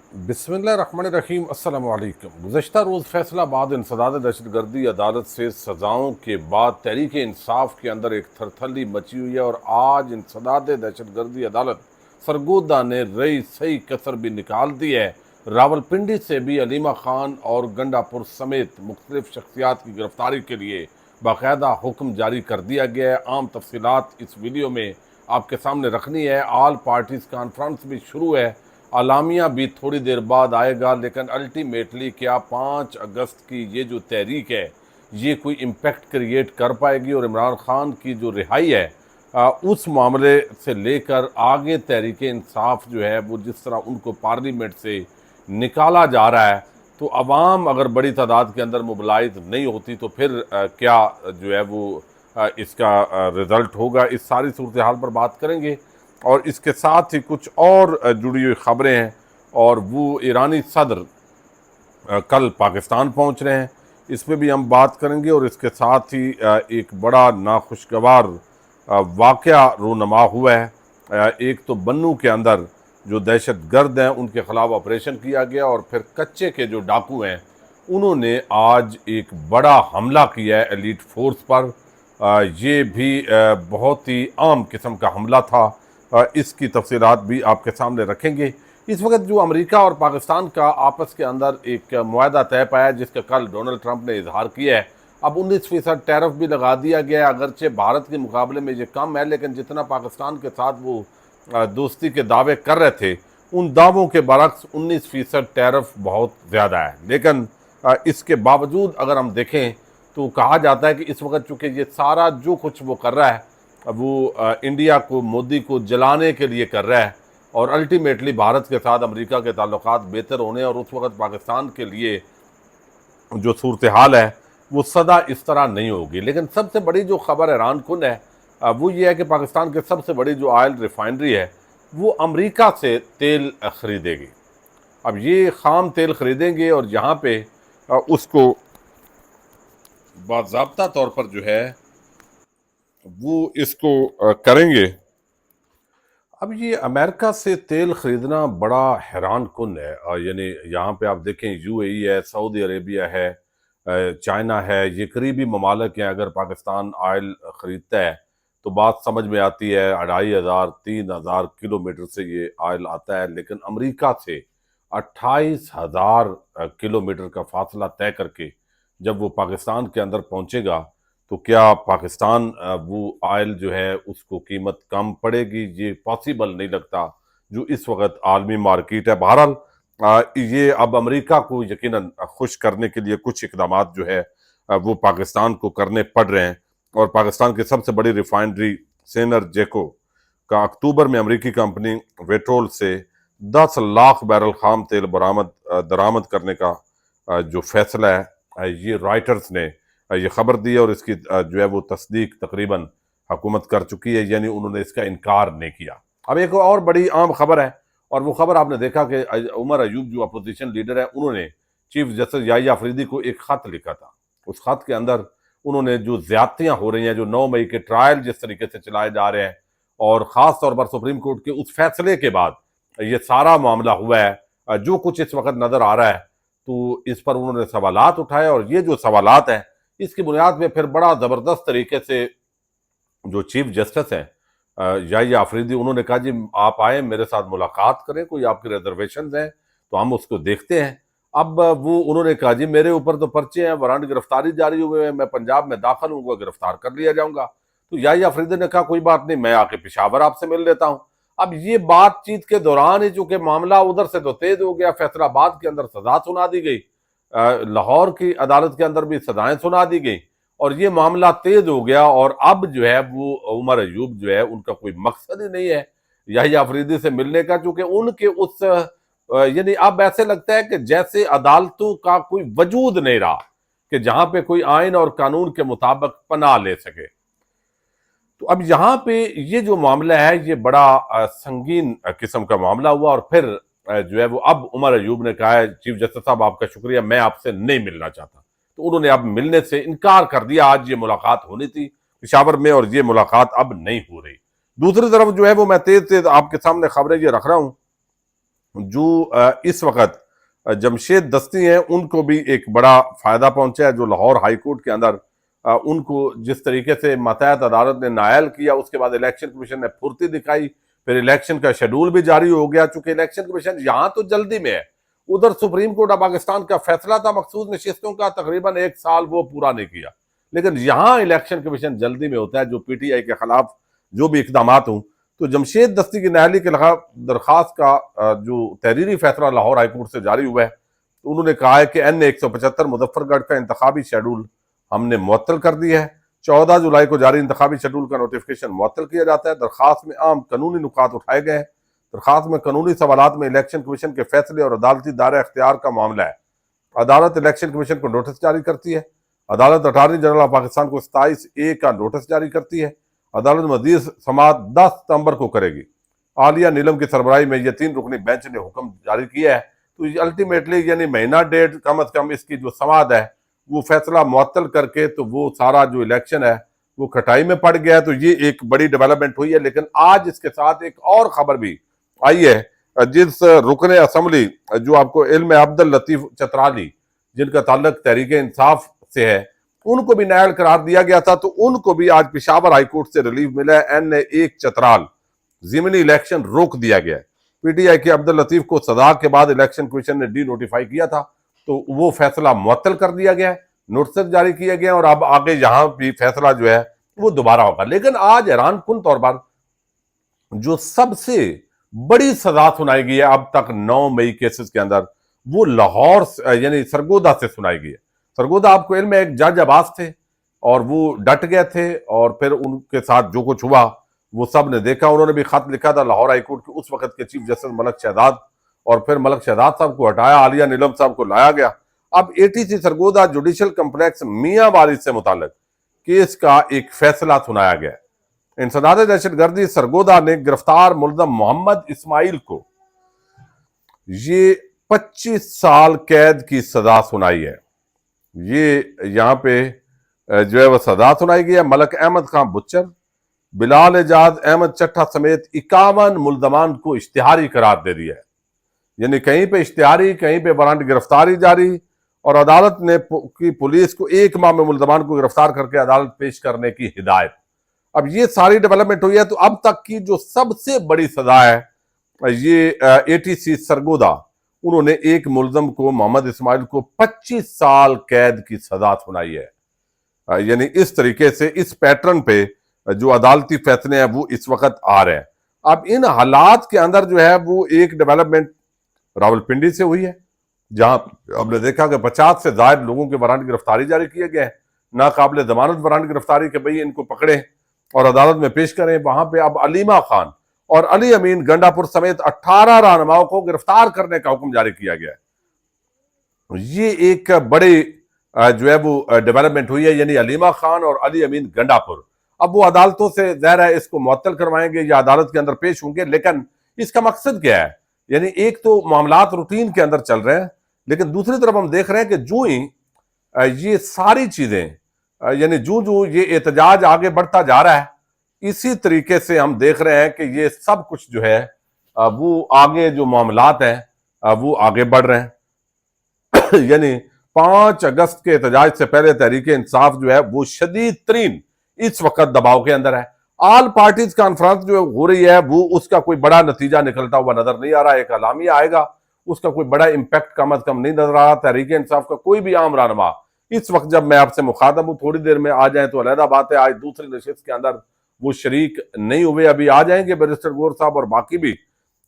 बिस्मिल्लाहिर्रहमानिर्रहीम। अस्सलाम वालेकुम। गुज़श्ता रोज़ फैसलाबाद इंसदाद दहशतगर्दी अदालत से सज़ाओं के बाद तहरीक इंसाफ के अंदर एक थरथली मची हुई है और आज इंसदाद दहशतगर्दी अदालत सरगोदा ने रई सही कसर भी निकाल दी है। रावलपिंडी से भी अलीमा खान और गंडापुर समेत मुख्तलिफ शख्सियात की गिरफ्तारी के लिए बाकायदा हुक्म जारी कर दिया गया है। आम तफसीलात इस वीडियो में आपके सामने रखनी है। ऑल पार्टीज़ कॉन्फ्रेंस भी शुरू है, अलामिया भी थोड़ी देर बाद आएगा, लेकिन अल्टीमेटली क्या 5 अगस्त की ये जो तहरीक है ये कोई इम्पैक्ट क्रिएट कर पाएगी और इमरान खान की जो रिहाई है उस मामले से लेकर आगे तहरीक इंसाफ जो है वो जिस तरह उनको पार्लियामेंट से निकाला जा रहा है, तो अवाम अगर बड़ी तादाद के अंदर मोबिलाइज नहीं होती तो फिर क्या जो है वो इसका रिज़ल्ट होगा। इस सारी सूरत हाल पर बात करेंगे और इसके साथ ही कुछ और जुड़ी हुई ख़बरें हैं। और वो ईरानी सदर कल पाकिस्तान पहुंच रहे हैं, इस पर भी हम बात करेंगे। और इसके साथ ही एक बड़ा नाखुशगवार वाक़या रूनमा हुआ है। एक तो बन्नू के अंदर जो दहशतगर्द हैं उनके ख़िलाफ़ ऑपरेशन किया गया और फिर कच्चे के जो डाकू हैं उन्होंने आज एक बड़ा हमला किया है एलीट फोर्स पर। ये भी बहुत ही आम किस्म का हमला था। इसकी तफसीलात भी आपके सामने रखेंगे। इस वक्त जो अमेरिका और पाकिस्तान का आपस के अंदर एक मुआहदा तय पाया जिसका कल डोनाल्ड ट्रंप ने इजहार किया है, अब 19% टैरिफ भी लगा दिया गया है। अगरचे भारत के मुकाबले में ये कम है, लेकिन जितना पाकिस्तान के साथ वो दोस्ती के दावे कर रहे थे उन दावों के बरक्स 19% टैरिफ बहुत ज़्यादा है। लेकिन इसके बावजूद अगर हम देखें तो कहा जाता है कि इस वक्त चूँकि ये सारा जो कुछ वो कर रहा है वो इंडिया को, मोदी को जलाने के लिए कर रहा है और अल्टीमेटली भारत के साथ अमेरिका के ताल्लुकात बेहतर होने और उस वक्त पाकिस्तान के लिए जो सूरत हाल है वो सदा इस तरह नहीं होगी। लेकिन सबसे बड़ी जो खबर हैरान कुन है वो ये है कि पाकिस्तान की सबसे बड़ी जो ऑयल रिफाइनरी है वो अमेरिका से तेल खरीदेगी। अब ये खाम तेल खरीदेंगे और यहाँ पे उसको बाज़ाब्ता तौर पर जो है वो इसको करेंगे। अब ये अमेरिका से तेल खरीदना बड़ा हैरान कुन है। यानी यहाँ पे आप देखें यूएई है, सऊदी अरेबिया है, चाइना है, ये करीबी ममालिक हैं। अगर पाकिस्तान ऑयल ख़रीदता है तो बात समझ में आती है, 2500-3000 किलोमीटर से ये ऑयल आता है। लेकिन अमेरिका से 28,000 किलोमीटर का फासला तय करके जब वो पाकिस्तान के अंदर पहुँचेगा तो क्या पाकिस्तान वो ऑयल जो है उसको कीमत कम पड़ेगी? ये पॉसिबल नहीं लगता जो इस वक्त आलमी मार्केट है। बहरहाल ये अब अमेरिका को यकीनन खुश करने के लिए कुछ इकदाम जो है वो पाकिस्तान को करने पड़ रहे हैं। और पाकिस्तान की सबसे बड़ी रिफाइनरी सेनर जेको का अक्टूबर में अमेरिकी कंपनी वेट्रोल से 10 लाख बैरल खाम तेल दरामद करने का जो फैसला है, ये रॉयटर्स ने ये खबर दी है और इसकी जो है वो तस्दीक तकरीबन हुकूमत कर चुकी है, यानी उन्होंने इसका इनकार नहीं किया। अब एक और बड़ी आम खबर है और वो खबर आपने देखा कि उमर अयूब जो अपोजिशन लीडर है उन्होंने चीफ जस्टिस याहिया अफरीदी को एक खत लिखा था। उस खत के अंदर उन्होंने जो ज्यादतियां हो रही हैं, जो 9 मई के ट्रायल जिस तरीके से चलाए जा रहे हैं और ख़ास तौर पर सुप्रीम कोर्ट के उस फैसले के बाद ये सारा मामला हुआ है, जो कुछ इस वक्त नज़र आ रहा है, तो इस पर उन्होंने सवालात उठाए। और ये जो सवालात हैं इसकी बुनियाद में फिर बड़ा ज़बरदस्त तरीके से जो चीफ जस्टिस हैं याहिया अफरीदी, उन्होंने कहा जी आप आए मेरे साथ मुलाकात करें, कोई आपके रिजर्वेशन हैं तो हम उसको देखते हैं। अब वो उन्होंने कहा जी मेरे ऊपर तो पर्चे हैं, वारंट गिरफ्तारी जारी हुए हैं, मैं पंजाब में दाखिल हूँ, गिरफ्तार कर लिया जाऊंगा। तो याहिया अफरीदी ने कहा कोई बात नहीं, मैं आके पेशावर आपसे मिल लेता हूँ। अब ये बातचीत के दौरान ही चूंकि मामला उधर से तो तेज हो गया, फैसलाबाद के अंदर सजा सुना दी गई, लाहौर की अदालत के अंदर भी सजाएं सुना दी गई और ये मामला तेज हो गया। और अब जो है वो उमर अयूब जो है उनका कोई मकसद ही नहीं है याहिया अफरीदी से मिलने का, चूंकि उनके उस यानी अब ऐसे लगता है कि जैसे अदालतों का कोई वजूद नहीं रहा कि जहां पे कोई आइन और कानून के मुताबिक पनाह ले सके। तो अब यहाँ पे ये जो मामला है ये बड़ा संगीन किस्म का मामला हुआ और फिर जो है वो अब उमर अयूब ने कहा है चीफ जस्टिस साहब आपका शुक्रिया, मैं आपसे नहीं मिलना चाहता। तो उन्होंने अब मिलने से इनकार कर दिया। आज ये मुलाकात होनी थी पिशावर में और ये मुलाकात अब नहीं हो रही। दूसरी तरफ जो है वो मैं तेज तेज आपके सामने खबरें ये रख रहा हूँ जो इस वक्त जमशेद दस्ती हैं उनको भी एक बड़ा फायदा पहुंचा है, जो लाहौर हाई कोर्ट के अंदर उनको जिस तरीके से मातहत अदालत ने नायल किया, उसके बाद इलेक्शन कमीशन ने फुर्ती दिखाई, फिर इलेक्शन का शेड्यूल भी जारी हो गया। चूंकि इलेक्शन कमीशन यहाँ तो जल्दी में है, उधर सुप्रीम कोर्ट ऑफ पाकिस्तान का फैसला था मखसूस नशिस्तों का, तकरीबन 1 साल वो पूरा नहीं किया। लेकिन यहाँ इलेक्शन कमीशन जल्दी में होता है, जो PTI के खिलाफ जो भी इकदाम हों। तो जमशेद दस्ती की नाअहली के दरखास्त का जो तहरीरी फैसला लाहौर हाईकोर्ट से जारी हुआ है, तो उन्होंने कहा है कि NA 175 मुजफ्फरगढ़ का इंतखाबी शेड्यूल हमने मुअत्तल कर दिया है। 14 जुलाई को जारी इंतखाबी शेड्यूल का नोटिफिकेशन मुअत्तल किया जाता है। दरखास्त में आम कानूनी नुकात उठाए गए हैं। दरखास्त में कानूनी सवालात में इलेक्शन कमीशन के फैसले और अदालती दायरा इख्तियार का मामला है। अदालत इलेक्शन कमीशन को नोटिस जारी करती है। अदालत अटारनी जनरल ऑफ पाकिस्तान को 27A का नोटिस जारी करती है। अदालत मजीद समाअत 10 सितंबर को करेगी। आलिया नीलम की सरबराही में यह 3 रुकनी बेंच ने हुक्म जारी किया है। तो अल्टीमेटली यानी महीना डेढ़ कम अज कम इसकी जो समाअत है वो फैसला मुअत्तल करके, तो वो सारा जो इलेक्शन है वो खटाई में पड़ गया है। तो ये एक बड़ी डेवलपमेंट हुई है। लेकिन आज इसके साथ एक और खबर भी आई है, जिस रुकन असम्बली जो आपको इल्म है अब्दुल लतीफ चतराली, जिनका ताल्लुक तहरीक इंसाफ से है, उनको भी नायल करार दिया गया था। तो उनको भी आज पेशावर हाईकोर्ट से रिलीफ मिला है। NA 1 चतराल जिमनी इलेक्शन रोक दिया गया है। PTI के अब्दुल लतीफ को सजा के बाद इलेक्शन कमीशन ने डी नोटिफाई किया था, तो वो फैसला मुअत्तल कर दिया गया है, नोटिस जारी किया गया और अब आगे यहां भी फैसला जो है वो दोबारा होगा। लेकिन आज हैरान कुन तौर पर जो सबसे बड़ी सजा सुनाई गई है अब तक 9 मई केसेस के अंदर, वो लाहौर यानी सरगोदा से सुनाई गई है। सरगोदा आपको इल्म में एक जज अब्बास थे और वो डट गए थे और फिर उनके साथ जो कुछ हुआ वो सब ने देखा। उन्होंने भी खत लिखा था लाहौर हाईकोर्ट के उस वक्त के चीफ जस्टिस मलक शहजाद, और फिर मलक शहजाद साहब को हटाया, आलिया नीलम साहब को लाया गया। अब ATC सरगोदा जुडिशल कम्प्लेक्स मियां वारिस से मुताल्लिक केस का एक फैसला सुनाया गया। इंसदाद दहशतगर्दी सरगोदा ने गिरफ्तार मुलजम मोहम्मद इस्माइल को ये 25 साल कैद की सजा सुनाई है। ये यहाँ पे जो है वह सजा सुनाई गई है। मलक अहमद खान बुच्चर, बिलाल एजाज अहमद चट्ठा समेत 51 मुल्जमान को इश्तिहारी करार दे दिया है। यानी कहीं पे इश्तिहारी, कहीं पे वारंट गिरफ्तारी जारी, और अदालत ने की पुलिस को 1 माह में मुल्जमान को गिरफ्तार करके अदालत पेश करने की हिदायत। अब ये सारी डेवलपमेंट हुई है। तो अब तक की जो सबसे बड़ी सजा है ये ATC सरगोदा, उन्होंने एक मुलजम को मोहम्मद इस्माइल को 25 साल कैद की सजा सुनाई है। यानी इस तरीके से इस पैटर्न पे जो अदालती फैसले हैं वो इस वक्त आ रहे हैं। अब इन हालात के अंदर जो है वो एक डेवलपमेंट रावलपिंडी से हुई है, जहां हमने देखा कि 50 से ज्यादा लोगों के वारंट गिरफ्तारी जारी किए गए, नाकाबिल जमानत वारंट गिरफ्तारी के भाई इनको पकड़े और अदालत में पेश करें। वहां पे अब अलीमा खान और अली अमीन गंडापुर समेत 18 रहनुमाओं को गिरफ्तार करने का हुक्म जारी किया गया है। ये एक बड़ी जो है वो डेवलपमेंट हुई है। यानी अलीमा खान और अली अमीन गंडापुर अब वो अदालतों से ज़ाहिर है इसको मुअत्तल करवाएंगे या अदालत के अंदर पेश होंगे। लेकिन इसका मकसद क्या है? यानी एक तो मामलात रूटीन के अंदर चल रहे हैं, लेकिन दूसरी तरफ हम देख रहे हैं कि जो ही ये सारी चीजें यानी जो ये एहतजाज आगे बढ़ता जा रहा है, इसी तरीके से हम देख रहे हैं कि ये सब कुछ जो है वो आगे जो मामलात हैं वो आगे बढ़ रहे हैं। यानी 5 अगस्त के एहतजाज से पहले तहरीक इंसाफ जो है वो शदीद तरीन इस वक्त दबाव के अंदर है। ऑल पार्टीज कॉन्फ्रेंस जो हो रही है वो उसका कोई बड़ा नतीजा निकलता हुआ नजर नहीं आ रहा है। एक अलामिया आएगा, उसका कोई बड़ा इंपैक्ट कम अज कम नहीं नजर आ रहा। तहरीक इंसाफ का कोई भी आम रहनुमा इस वक्त, जब मैं आपसे मुखातब हूं, थोड़ी देर में आ जाए तो अलहदा बात है। आज दूसरी नशिस्त के अंदर वो शरीक नहीं हुए, अभी आ जाएंगे बैरिस्टर गौर साहब और बाकी भी,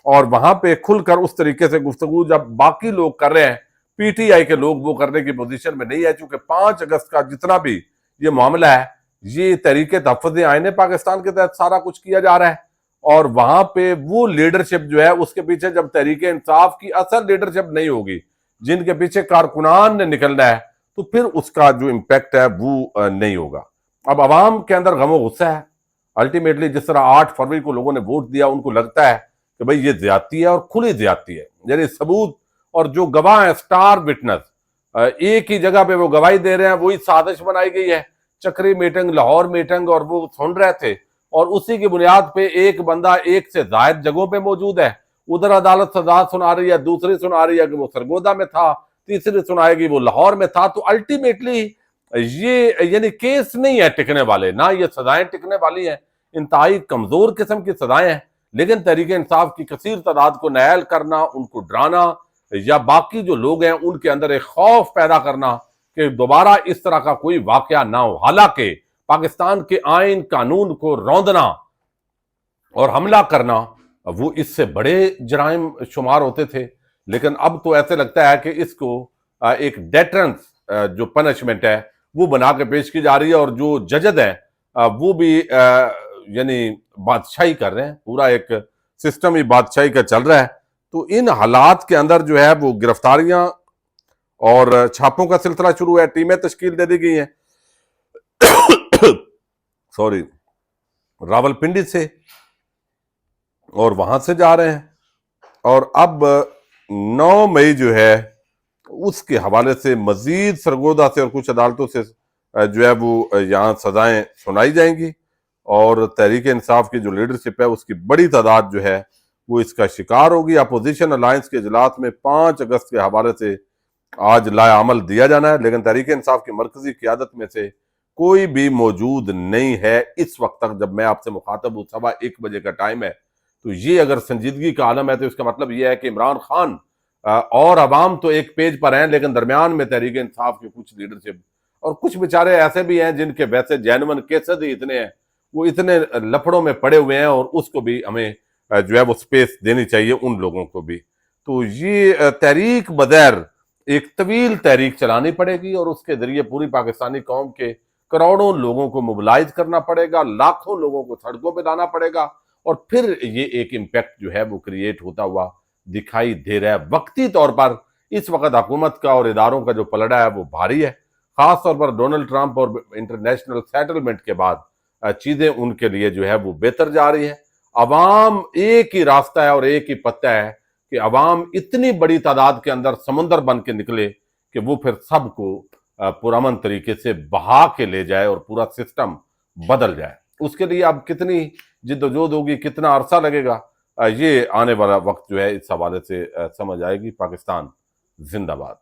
और वहां पे खुलकर उस तरीके से गुफ्तगू जब बाकी लोग कर रहे हैं, PTI के लोग वो करने की पोजीशन में नहीं है। चूंकि 5 अगस्त का जितना भी ये मामला है, ये तहरीके तहफ़्फ़ुज़ आईन पाकिस्तान के तहत सारा कुछ किया जा रहा है, और वहां पे वो लीडरशिप जो है उसके पीछे जब तहरीक इंसाफ की असल लीडरशिप नहीं होगी, जिनके पीछे कारकुनान ने निकलना है, तो फिर उसका जो इम्पैक्ट है वो नहीं होगा। अब अवाम के अंदर गम गुस्सा है। अल्टीमेटली जिस तरह 8 फरवरी को लोगों ने वोट दिया, उनको लगता है कि भाई ये ज्यादती है और खुली ज्यादती है। यानी सबूत और जो गवाह है, स्टार विटनेस, एक ही जगह पे वो गवाही दे रहे हैं, वही साजिश बनाई गई है। चक्री मीटिंग, लाहौर मीटिंग, और वो सुन रहे थे, और उसी की बुनियाद पे एक बंदा एक से ज्यादा जगहों पे मौजूद है। उधर अदालत सजा सुना रही है, दूसरी सुना रही है कि वो सरगोदा में था, तीसरी सुनाएगी वो लाहौर में था। तो अल्टीमेटली ये यानी केस नहीं है टिकने वाले, ना ये सजाएं टिकने वाली हैं, इंतहाई कमजोर किस्म की सजाएं हैं। लेकिन तहरीक इंसाफ की कसीर तादाद को नायल करना, उनको डराना, या बाकी जो लोग हैं उनके अंदर एक खौफ पैदा करना कि दोबारा इस तरह का कोई वाकया ना हो। हालांकि पाकिस्तान के आइन कानून को रौंदना और हमला करना वो इससे बड़े जराइम शुमार होते थे, लेकिन अब तो ऐसे लगता है कि इसको एक डेटरेंस जो पनिशमेंट है वो बना के पेश की जा रही है। और जो जजद है वो भी यानी बादशाही कर रहे हैं, पूरा एक सिस्टम ही बादशाही का चल रहा है। तो इन हालात के अंदर जो है वो गिरफ्तारियां और छापों का सिलसिला शुरू है, टीमें तश्कील दे दी गई हैं सॉरी रावलपिंडी से, और वहां से जा रहे हैं। और अब 9 मई जो है उसके हवाले से मजीद सरगोदा से और कुछ अदालतों से जो है वो यहाँ सजाएं सुनाई जाएंगी। और तहरीक इंसाफ की जो लीडरशिप है उसकी बड़ी तादाद जो है वो इसका शिकार होगी। अपोजिशन अलायंस के इजलास में 5 अगस्त के हवाले से आज लाया अमल दिया जाना है, लेकिन तहरीक इंसाफ की मरकजी क़यादत में से कोई भी मौजूद नहीं है इस वक्त तक। जब मैं आपसे मुखातब हूँ 1:15 बजे का टाइम है, तो ये अगर संजीदगी का आलम है तो इसका मतलब ये है कि इमरान खान और अवाम तो एक पेज पर हैं, लेकिन दरमियान में तहरीक इंसाफ की कुछ लीडरशिप और कुछ बेचारे ऐसे भी हैं जिनके वैसे जेन्युइन केसेस ही इतने हैं, वो इतने लफड़ों में पड़े हुए हैं, और उसको भी हमें जो है वो स्पेस देनी चाहिए उन लोगों को भी। तो ये तहरीक बगैर एक तवील तहरीक चलानी पड़ेगी और उसके जरिए पूरी पाकिस्तानी कौम के करोड़ों लोगों को मोबिलाइज करना पड़ेगा, लाखों लोगों को सड़कों पर लाना पड़ेगा, और फिर ये एक इम्पैक्ट जो है वो क्रिएट होता हुआ दिखाई दे रहा है। वक्ती तौर पर इस वक्त हुकूमत का और इदारों का जो पलड़ा है वो भारी है, खास तौर पर डोनाल्ड ट्रंप और इंटरनेशनल सेटलमेंट के बाद चीजें उनके लिए जो है वो बेहतर जा रही है। अवाम एक ही रास्ता है और एक ही पत्ता है कि अवाम इतनी बड़ी तादाद के अंदर समुंदर बन के निकले कि वो फिर सबको पुरअमन तरीके से बहा के ले जाए और पूरा सिस्टम बदल जाए। उसके लिए अब कितनी जिद्दोजहद होगी, कितना अरसा लगेगा, ये आने वाला वक्त जो है इस हवाले से समझ आएगी। पाकिस्तान जिंदाबाद।